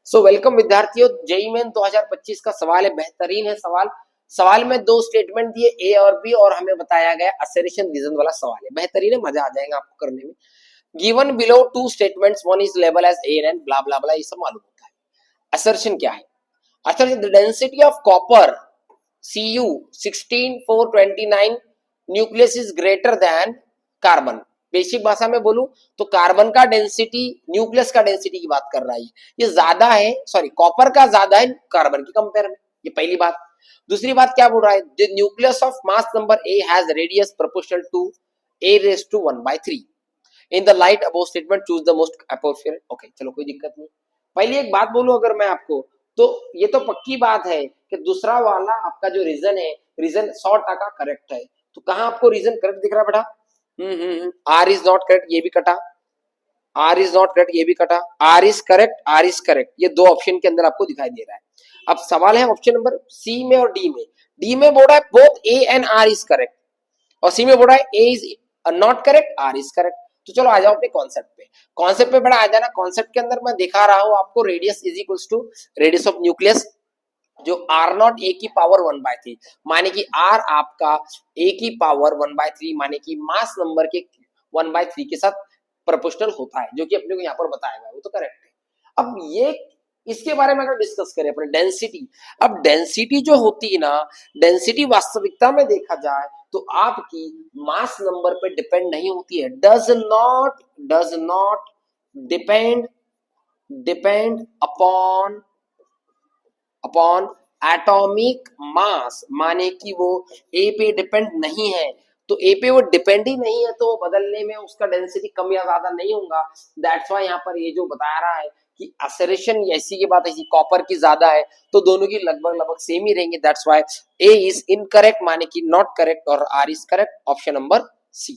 So welcome विद्यार्थियों, JEE main 2025 का सवाल है, बेहतरीन है सवाल। सवाल में दो स्टेटमेंट दिए ए और बी और हमें बताया गया असर्शन रीजन वाला सवाल है। बेहतरीन है, मजा आ जाएगा आपको करने में। Given below two statements, one is label as A and blah blah blah, ये सब मालूम होता है। असर्शन क्या है? Assertion the density of copper Cu 16429 nucleus is greater than carbon. Basic भाषा में बोलूं तो कार्बन का डेंसिटी न्यूक्लियस का डेंसिटी की बात कर रहा है, ये ज्यादा है, सॉरी कॉपर का ज्यादा है कार्बन की कंपेयर में। ये पहली बात। दूसरी बात क्या बोल रहा है? The nucleus of mass number A has radius proportional to a raised to 1/3। In the light above statement choose the most appropriate. Okay चलो, कोई दिक्कत नहीं। पहले एक बात बोलूं अगर मैं आपको, तो ये तो पक्की बात है कि दूसरा वाला आपका जो रीजन है, रीजन 100% करेक्ट है। तो कहां आपको रीजन करेक्ट दिख रहा है बेटा? आर इज नॉट करेक्ट, ये भी कटा। आर इज नॉट करेक्ट, ये भी कटा। R is correct, R is correct, ये दो ऑप्शन के अंदर आपको दिखाई दे रहा है। अब सवाल है ऑप्शन नंबर सी में और डी में। डी में बोल रहा है both A and R is correct, और सी में बोल रहा है A is not correct, R is correct. तो चलो आ जाओ अपने कॉन्सेप्ट पे। कॉन्सेप्ट पे बड़ा आ जाना। कॉन्सेप्ट के अंदर मैं दिखा रहा हूं आपको radius is equals to radius of nucleus, जो आर नॉट ए की पावर 1/3, माने कि आर आपका ए की पावर 1/3 माने कि मास नंबर के 1/3 के साथ प्रोपोर्शनल होता है, जो कि अपने को यहाँ पर बताया गया, वो तो करेक्ट है। अब ये इसके बारे में अगर डिस्कस करें अपने डेंसिटी। अब डेंसिटी जो होती है ना, डेंसिटी वास्तविकता में देखा जाए तो आपकी मास नंबर पे डिपेंड नहीं होती है। Does not depend depend upon upon atomic mass, माने कि वो ए पे डिपेंड नहीं है। तो ए पे वो डिपेंड ही नहीं है, तो वो बदलने में उसका डेंसिटी कम या ज्यादा नहीं होगा। दैट्स वाई यहाँ पर ये जो बता रहा है कि असरेशन ऐसी की बात, ऐसी कॉपर की ज्यादा है, तो दोनों की लगभग लगभग सेम ही रहेंगे। That's why A is incorrect, माने कि नॉट करेक्ट, और R is correct. Option number C.